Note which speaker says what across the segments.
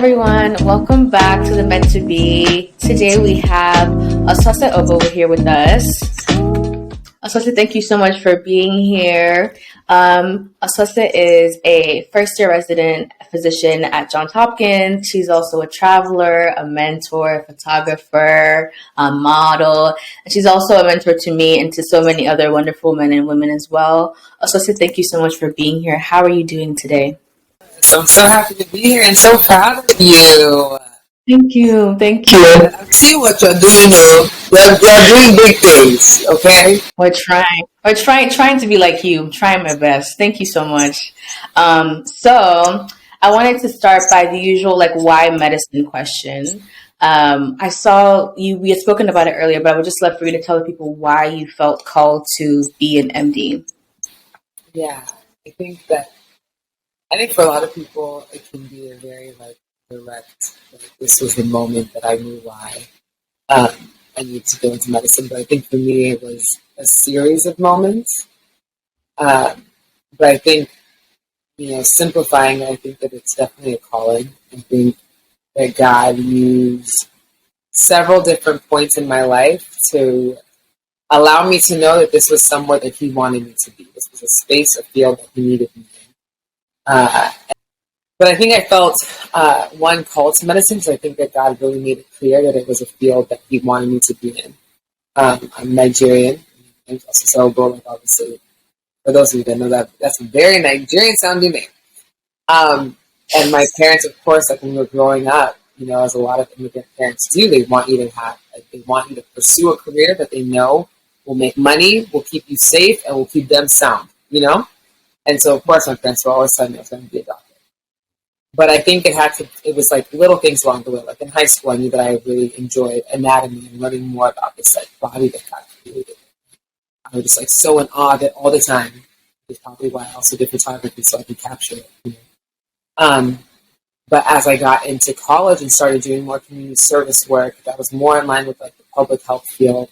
Speaker 1: everyone. Welcome back to the Meant to Be. Today we have Osose Oboh here with us. Osose, thank you so much for being here. Osose is a first-year resident physician at Johns Hopkins. She's also a traveler, a mentor, a photographer, a model, and she's also a mentor to me and to so many other wonderful men and women as well. Osose, thank you so much for being here. How are you doing today?
Speaker 2: So I'm so happy to be here and so proud of you.
Speaker 1: Thank you.
Speaker 2: I see what you're doing. You're doing big things, okay?
Speaker 1: We're trying. We're trying to be like you. Trying my best. Thank you so much. So I wanted to start by the usual why medicine question. I saw you. We had spoken about it earlier, but I would just love for you to tell the people why you felt called to be an MD.
Speaker 2: Yeah, I think for a lot of people it can be a very direct. This was the moment that I knew why I need to go into medicine. But I think for me it was a series of moments. But I think simplifying it, I think that it's definitely a calling. I think that God used several different points in my life to allow me to know that this was somewhere that He wanted me to be. This was a space, a field that He needed me in. But I think I felt one call to medicine, so I think that God really made it clear that it was a field that He wanted me to be in. I'm Nigerian, and Osose Oboh, obviously. For those of you that know that's a very Nigerian sounding name. And my parents, of course, when we were growing up, as a lot of immigrant parents do, they want you to pursue a career that they know will make money, will keep you safe, and will keep them sound. And so, of course, my parents were always telling me I was going to be a doctor. But I think it was little things along the way. Like in high school, I knew that I really enjoyed anatomy and learning more about this body that God created. I was just so in awe of it all the time. It's probably why I also did photography, so I could capture it. But as I got into college and started doing more community service work, that was more in line with the public health field,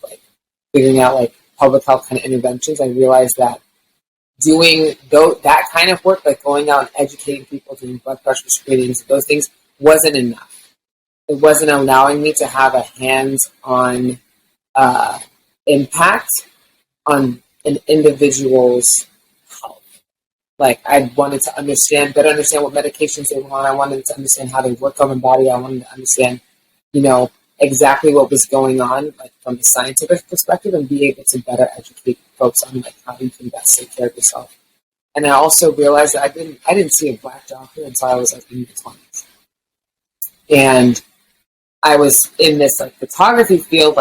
Speaker 2: figuring out public health kind of interventions, I realized that doing that kind of work, going out and educating people, doing blood pressure screenings, those things wasn't enough. It wasn't allowing me to have a hands-on impact on an individual's health. I wanted to better understand what medications they were on. I wanted to understand how they work on the body. I wanted to understand, exactly what was going on, from a scientific perspective, and be able to better educate folks on how you can best take care of yourself. And I also realized that I didn't see a Black doctor until I was in the 20s, and I was in this photography field,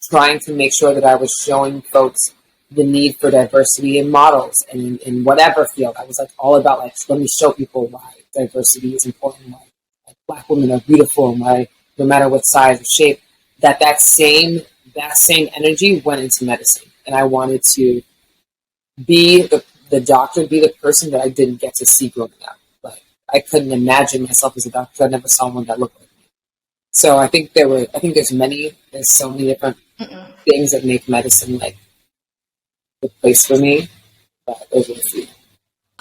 Speaker 2: trying to make sure that I was showing folks the need for diversity in models and in whatever field. I was all about let me show people why diversity is important, why Black women are beautiful, and why no matter what size or shape, that same energy went into medicine. And I wanted to be the doctor, be the person that I didn't get to see growing up. I couldn't imagine myself as a doctor. I never saw one that looked like me. So I think there's so many different things that make medicine the place for me. But those are the few.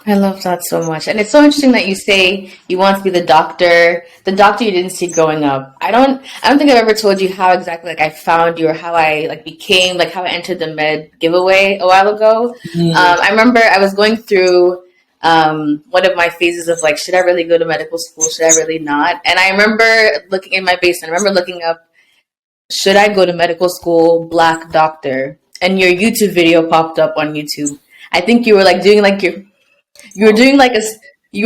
Speaker 1: I love that so much. And it's so interesting that you say you want to be the doctor you didn't see growing up. I don't think I've ever told you how exactly I found you or how I became how I entered the med giveaway a while ago. I remember I was going through one of my phases of should I really go to medical school? Should I really not? And I remember looking in my basement. I remember looking up, should I go to medical school? Black doctor. And your YouTube video popped up on YouTube. I think you were doing you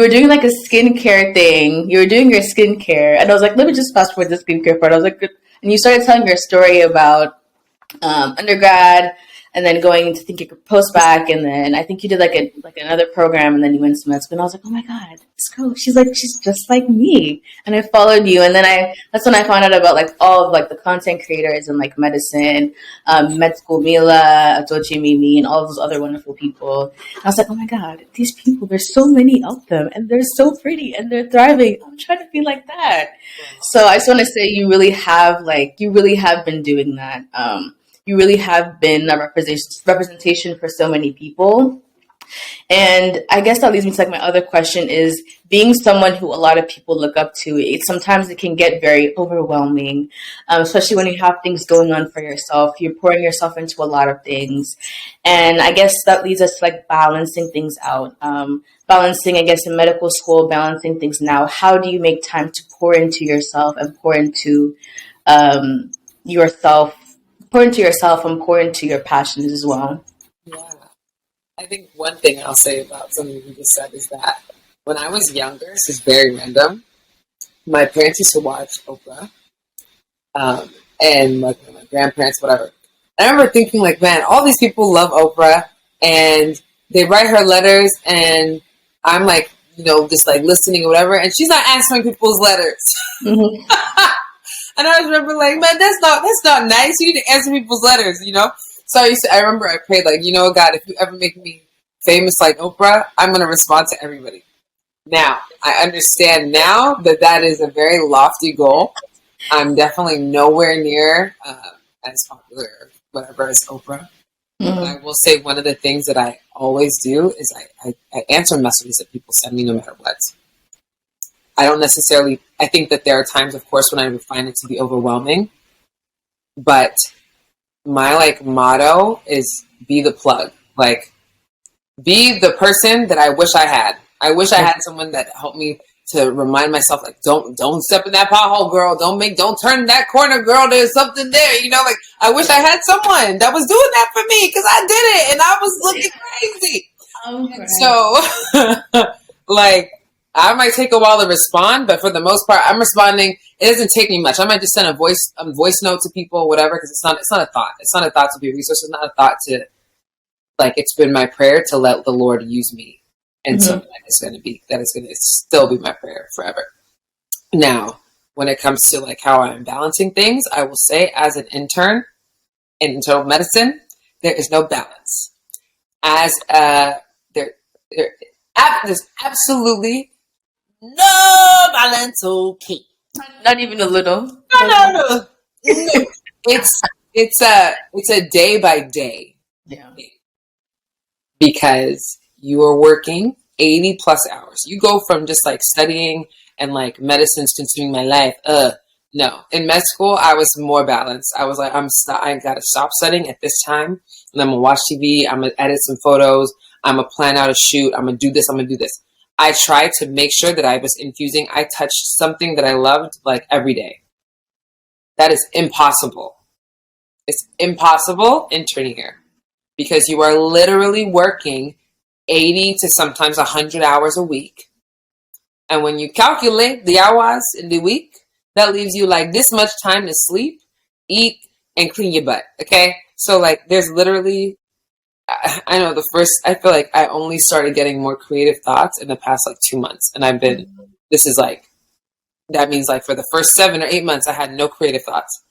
Speaker 1: were doing a skincare thing. You were doing your skincare, and I was let me just fast forward the skincare part. I was and you started telling your story about undergrad, and then going to think you could post back, and then I think you did another program, and then you went to med school. And I was oh my god, this girl, she's just like me. And I followed you, and then that's when I found out about all of the content creators in medicine, med school Mila, Atochi Mimi, and all those other wonderful people. And I was oh my god, these people, there's so many of them, and they're so pretty, and they're thriving. I'm trying to be like that. So I just want to say you really have been doing that. You really have been a representation for so many people. And I guess that leads me to like my other question is being someone who a lot of people look up to, sometimes it can get very overwhelming, especially when you have things going on for yourself. You're pouring yourself into a lot of things. And I guess that leads us to like balancing things out. Balancing, I guess, in medical school, balancing things now. How do you make time to pour into yourself and yourself, pour into yourself and pour into your passions as well?
Speaker 2: Yeah. I think one thing I'll say about something you just said is that when I was younger, this is very random, my parents used to watch Oprah, and like my grandparents, whatever. I remember thinking like, man, all these people love Oprah and they write her letters and I'm like, just like listening or whatever, and she's not answering people's letters.
Speaker 1: Mm-hmm.
Speaker 2: And I remember like, man, that's not nice. You need to answer people's letters. So I remember I prayed like, God, if you ever make me famous like Oprah, I'm going to respond to everybody. Now, I understand now that is a very lofty goal. I'm definitely nowhere near as popular or whatever as Oprah.
Speaker 1: Mm-hmm.
Speaker 2: But I will say one of the things that I always do is I answer messages that people send me no matter what. I think that there are times, of course, when I would find it to be overwhelming, but my like motto is be the plug. Like, be the person that I wish I had. I wish I had someone that helped me to remind myself, like, don't step in that pothole, girl. Don't turn that corner, girl. There's something there. Like, I wish I had someone that was doing that for me because I did it and I was looking crazy. And so, like, I might take a while to respond, but for the most part, I'm responding. It doesn't take me much. I might just send a voice note to people, whatever, because it's not a thought. It's not a thought to be a resource. It's not a thought to, like, it's been my prayer to let the Lord use me. And so that is going to still be my prayer forever. Now, when it comes to like how I'm balancing things, I will say as an intern in internal medicine, there is no balance. There's absolutely no balance. Okay,
Speaker 1: Not even a little.
Speaker 2: No. It's a day by day.
Speaker 1: Yeah.
Speaker 2: Because you are working 80 plus hours. You go from just like studying and like medicine's consuming my life. No. In med school, I was more balanced. I was like, I gotta stop studying at this time, and I'm gonna watch TV. I'm gonna edit some photos. I'm gonna plan out a shoot. I'm gonna do this. I'm gonna do this. I tried to make sure that I was infusing. I touched something that I loved like every day. That is impossible. It's impossible interning here because you are literally working 80 to sometimes 100 hours a week. And when you calculate the hours in the week, that leaves you like this much time to sleep, eat, and clean your butt. Okay? So like there's literally, I feel like I only started getting more creative thoughts in the past like 2 months. And that means like for the first 7 or 8 months, I had no creative thoughts.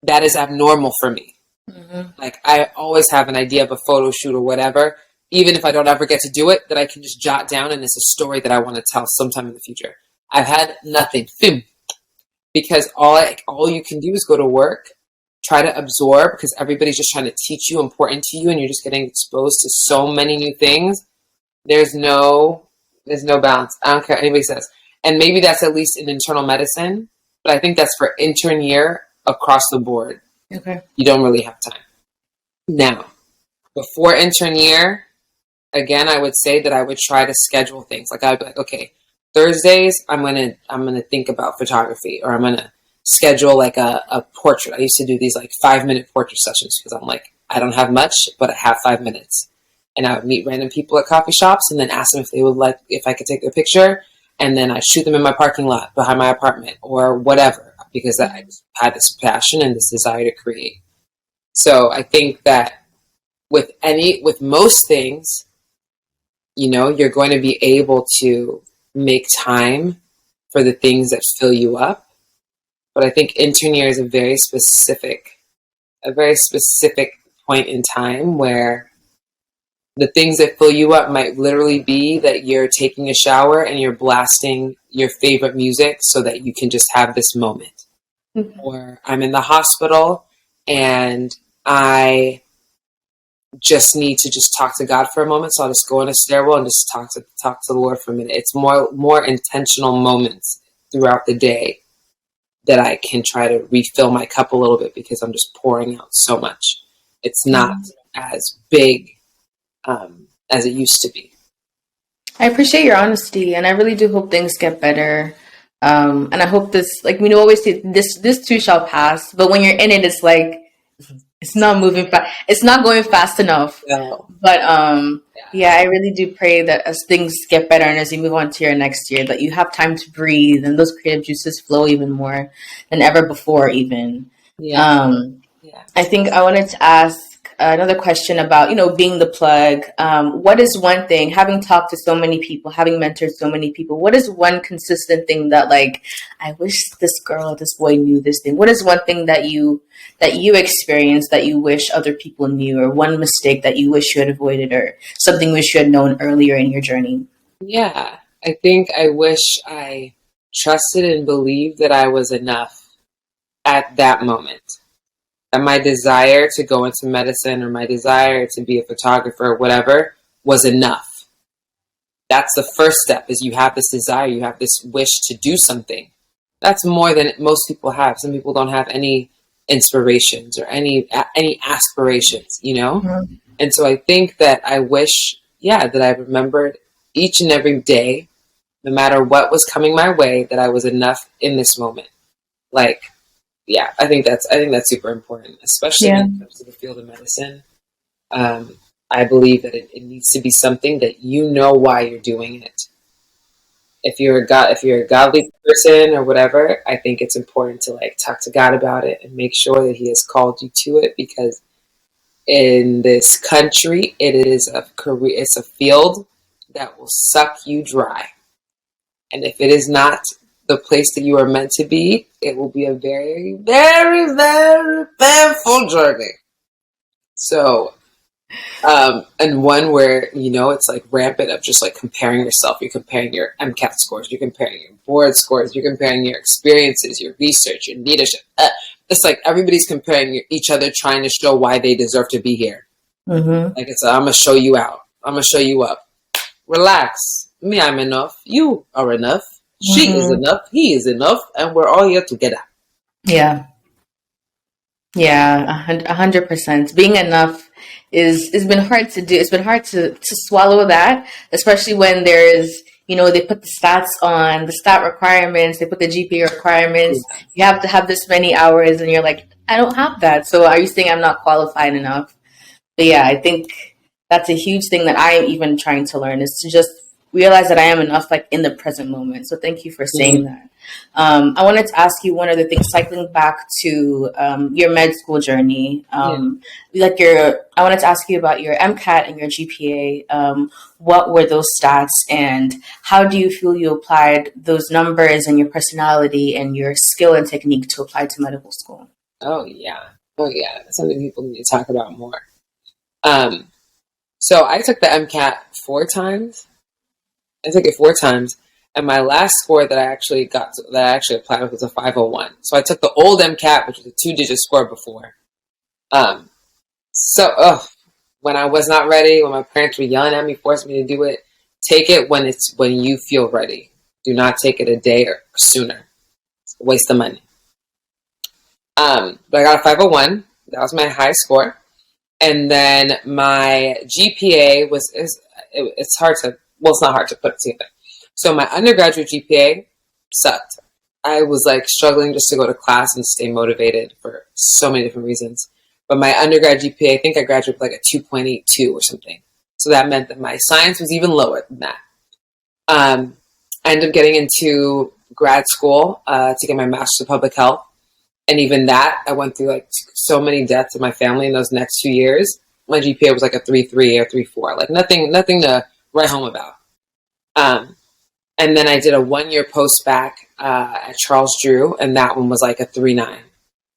Speaker 2: That is abnormal for me. Mm-hmm. Like I always have an idea of a photo shoot or whatever, even if I don't ever get to do it, that I can just jot down and it's a story that I want to tell sometime in the future. I've had nothing. Because all you can do is go to work, try to absorb, because everybody's just trying to teach you and pour into you, and you're just getting exposed to so many new things. There's no balance. I don't care what anybody says. And maybe that's at least in internal medicine, but I think that's for intern year across the board.
Speaker 1: Okay.
Speaker 2: You don't really have time. Now, before intern year, again, I would say that I would try to schedule things. Like I would be like, okay, Thursdays, I'm gonna think about photography, or I'm gonna schedule like a portrait. I used to do these like 5-minute portrait sessions because I'm like, I don't have much, but I have 5 minutes. And I would meet random people at coffee shops and then ask them if I could take their picture, and then I shoot them in my parking lot behind my apartment or whatever, because I just had this passion and this desire to create. So I think that with most things, you're going to be able to make time for the things that fill you up. But I think intern year is a very specific point in time where the things that fill you up might literally be that you're taking a shower and you're blasting your favorite music so that you can just have this moment. Mm-hmm. Or I'm in the hospital and I just need to just talk to God for a moment. So I'll just go in a stairwell and just talk to the Lord for a minute. It's more intentional moments throughout the day that I can try to refill my cup a little bit, because I'm just pouring out so much. It's not as big as it used to be.
Speaker 1: I appreciate your honesty, and I really do hope things get better. And I hope this, like we always say, this too shall pass. But when you're in it, it's like it's not moving fast. It's not going fast enough.
Speaker 2: No.
Speaker 1: But yeah, I really do pray that as things get better and as you move on to your next year, that you have time to breathe and those creative juices flow even more than ever before. Even.
Speaker 2: Yeah.
Speaker 1: I think I wanted to ask another question about, being the plug. What is one thing, having talked to so many people, having mentored so many people, what is one consistent thing that, like, I wish this girl, this boy knew this thing? What is one thing that you experienced that you wish other people knew, or one mistake that you wish you had avoided, or something you wish you had known earlier in your journey?
Speaker 2: Yeah. I think I wish I trusted and believed that I was enough at that moment. That my desire to go into medicine, or my desire to be a photographer or whatever, was enough. That's the first step, is you have this desire, you have this wish to do something. That's more than most people have. Some people don't have any inspirations or any aspirations,
Speaker 1: Mm-hmm.
Speaker 2: And so I think that I wish, that I remembered each and every day, no matter what was coming my way, that I was enough in this moment. Like, I think that's super important, especially when it comes to the field of medicine. I believe that it needs to be something that you know why you're doing it. If you're a godly person or whatever, I think it's important to talk to God about it and make sure that He has called you to it, because in this country, it is a career, it's a field that will suck you dry. And if it is not the place that you are meant to be, it will be a very, very, very painful journey. So, and one where, it's like rampant of just like comparing yourself. You're comparing your MCAT scores, you're comparing your board scores, you're comparing your experiences, your research, your leadership. It's like everybody's comparing each other, trying to show why they deserve to be here.
Speaker 1: Mm-hmm.
Speaker 2: Like it's, I'm going to show you out. I'm going to show you up. Relax. Me, I'm enough. You are enough. She is enough. He is enough. And we're all here together.
Speaker 1: Yeah. Yeah, 100%. Being enough is been hard to do. It's been hard to swallow that, especially when there's, they put the stats on the stat requirements, they put the GPA requirements.
Speaker 2: Yeah.
Speaker 1: You have to have this many hours, and you're like, I don't have that. So are you saying I'm not qualified enough? But yeah, I think that's a huge thing that I am even trying to learn, is to just realize that I am enough, like in the present moment. So thank you for saying that. I wanted to ask you one other thing, cycling back to your med school journey. I wanted to ask you about your MCAT and your GPA. What were those stats, and how do you feel you applied those numbers and your personality and your skill and technique to apply to medical school?
Speaker 2: Oh yeah. That's something people need to talk about more. So I took the MCAT 4 times. I took it 4 times, and my last score that I actually applied with was a 501. So I took the old MCAT, which was a 2-digit score before. When I was not ready, when my parents were yelling at me, forced me to do it, take it when you feel ready. Do not take it a day or sooner. It's a waste of money. But I got a 501. That was my high score. And then my GPA it's hard to, well, it's not hard to put it together. So my undergraduate GPA sucked. I was like struggling just to go to class and stay motivated for so many different reasons. But my undergrad GPA, I think I graduated with like a 2.82 or something. So that meant that my science was even lower than that. I ended up getting into grad school to get my master's of public health. And even that, I went through like so many deaths in my family in those next 2 years. My GPA was like a 3.3 or 3.4, like nothing to write home about. And then I did a 1-year post-bac at Charles Drew, and that one was like a 3.9.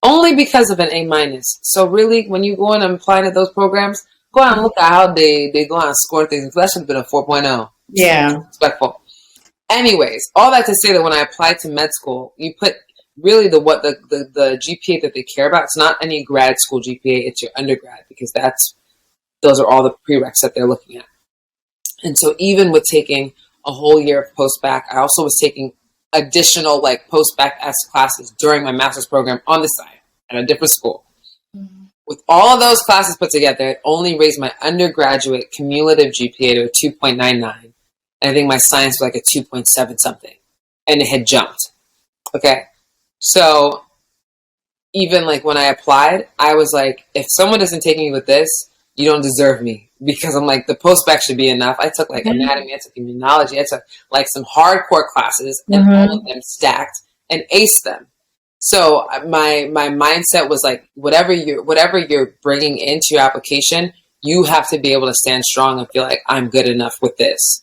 Speaker 2: Only because of an A-. So really, when you go in and apply to those programs, go out and look at how they go out and score things. That should have been a 4.0.
Speaker 1: Yeah.
Speaker 2: Respectful. Anyways, all that to say that when I applied to med school, you put really the GPA that they care about. It's not any grad school GPA, it's your undergrad, because that's those are all the prereqs that they're looking at. And so even with taking a whole year of post-bac, I also was taking additional like post-bac-esque classes during my master's program on the side at a different school. Mm-hmm. With all of those classes put together, it only raised my undergraduate cumulative GPA to a 2.99. And I think my science was like a 2.7 something. And it had jumped. Okay. So even like when I applied, I was like, if someone isn't taking me with this, you don't deserve me. Because I'm like, the post-bac should be enough. I took like anatomy, I took immunology, I took like some hardcore classes, and all of them stacked and aced them. So my mindset was like, whatever you're bringing into your application, you have to be able to stand strong and feel like I'm good enough with this.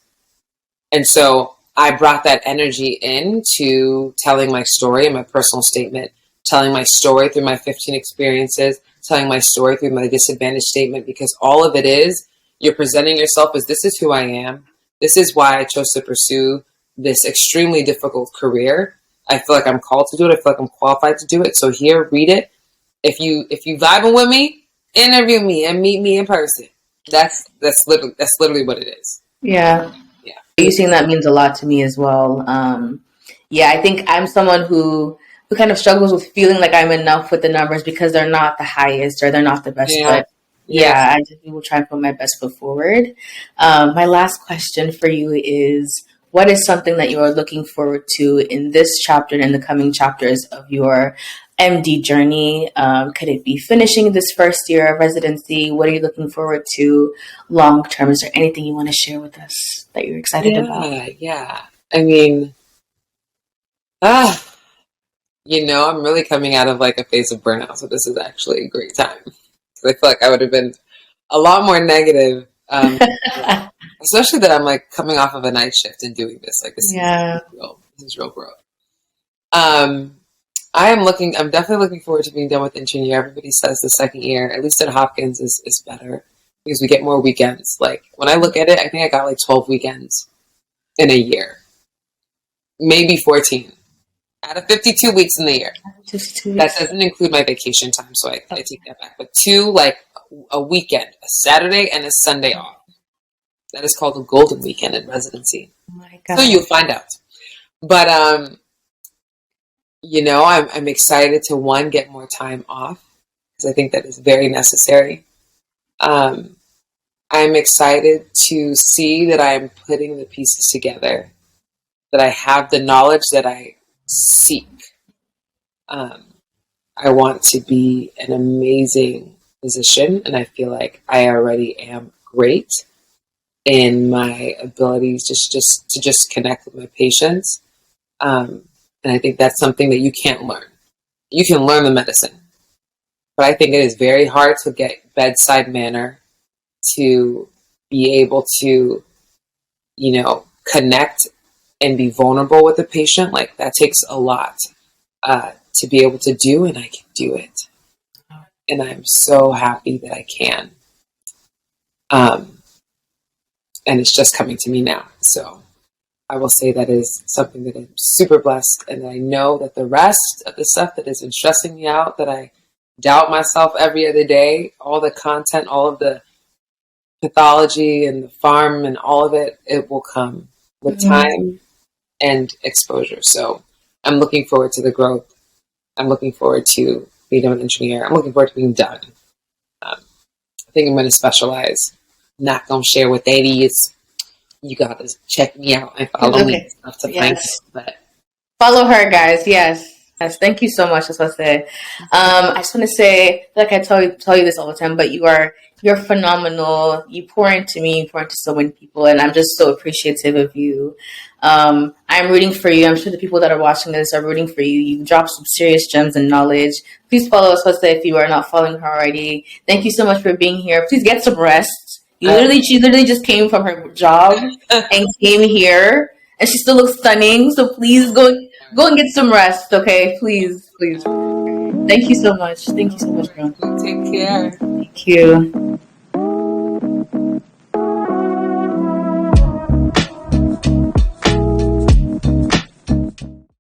Speaker 2: And so I brought that energy into telling my story and my personal statement, telling my story through my 15 experiences, telling my story through my disadvantage statement, because all of it is, you're presenting yourself as, this is who I am. This is why I chose to pursue this extremely difficult career. I feel like I'm called to do it. I feel like I'm qualified to do it. So here, read it. If you vibing with me, interview me and meet me in person. That's literally what it is.
Speaker 1: Yeah.
Speaker 2: Yeah.
Speaker 1: You saying that means a lot to me as well. Yeah, I think I'm someone who kind of struggles with feeling like I'm enough with the numbers because they're not the highest or they're not the best.
Speaker 2: Yeah.
Speaker 1: But yeah, I just will try and put my best foot forward. My last question for you is, what is something that you are looking forward to in this chapter and in the coming chapters of your MD journey? Could it be finishing this first year of residency? What are you looking forward to long term? Is there anything you want to share with us that you're excited about?
Speaker 2: Yeah. I mean, I'm really coming out of like a phase of burnout, so this is actually a great time. I feel like I would have been a lot more negative, especially that I'm like coming off of a night shift and doing this. Like this is real growth. I'm definitely looking forward to being done with intern year. Everybody says the second year, at least at Hopkins, is better because we get more weekends. Like when I look at it, I think I got like 12 weekends in a year, maybe 14. Out of 52 weeks in the year. That doesn't include my vacation time, so I take that back. But 2, like a weekend, a Saturday and a Sunday off. That is called a golden weekend in residency.
Speaker 1: Oh my God.
Speaker 2: So you'll find out. But, I'm excited to, get more time off, because I think that is very necessary. I'm excited to see that I'm putting the pieces together, that I have the knowledge that I seek. I want to be an amazing physician, and I feel like I already am great in my abilities to just connect with my patients. And I think that's something that you can't learn. You can learn the medicine, but I think it is very hard to get bedside manner, to be able to, connect and be vulnerable with the patient. Like that takes a lot to be able to do, and I can do it. And I'm so happy that I can. And it's just coming to me now. So I will say that is something that I'm super blessed. And I know that the rest of the stuff that has been stressing me out, that I doubt myself every other day, all the content, all of the pathology and the farm and all of it, it will come with time and exposure. So I'm looking forward to the growth. I'm looking forward to being an engineer. I'm looking forward to being done. I think I'm going to specialize. Not going to share what that is. You got to check me out and follow me stuff to find it. But
Speaker 1: follow her, guys. Yes. Thank you so much, Osose. I just want to say, like I tell you this all the time, but you're phenomenal. You pour into me, you pour into so many people, and I'm just so appreciative of you. I'm rooting for you. I'm sure the people that are watching this are rooting for you. You dropped some serious gems and knowledge. Please follow Osose if you are not following her already. Thank you so much for being here. Please get some rest. She literally just came from her job and came here, and she still looks stunning. So please go and get some rest, okay? Please. Thank you so much. Thank you so much, bro.
Speaker 2: Take care.
Speaker 1: Thank you.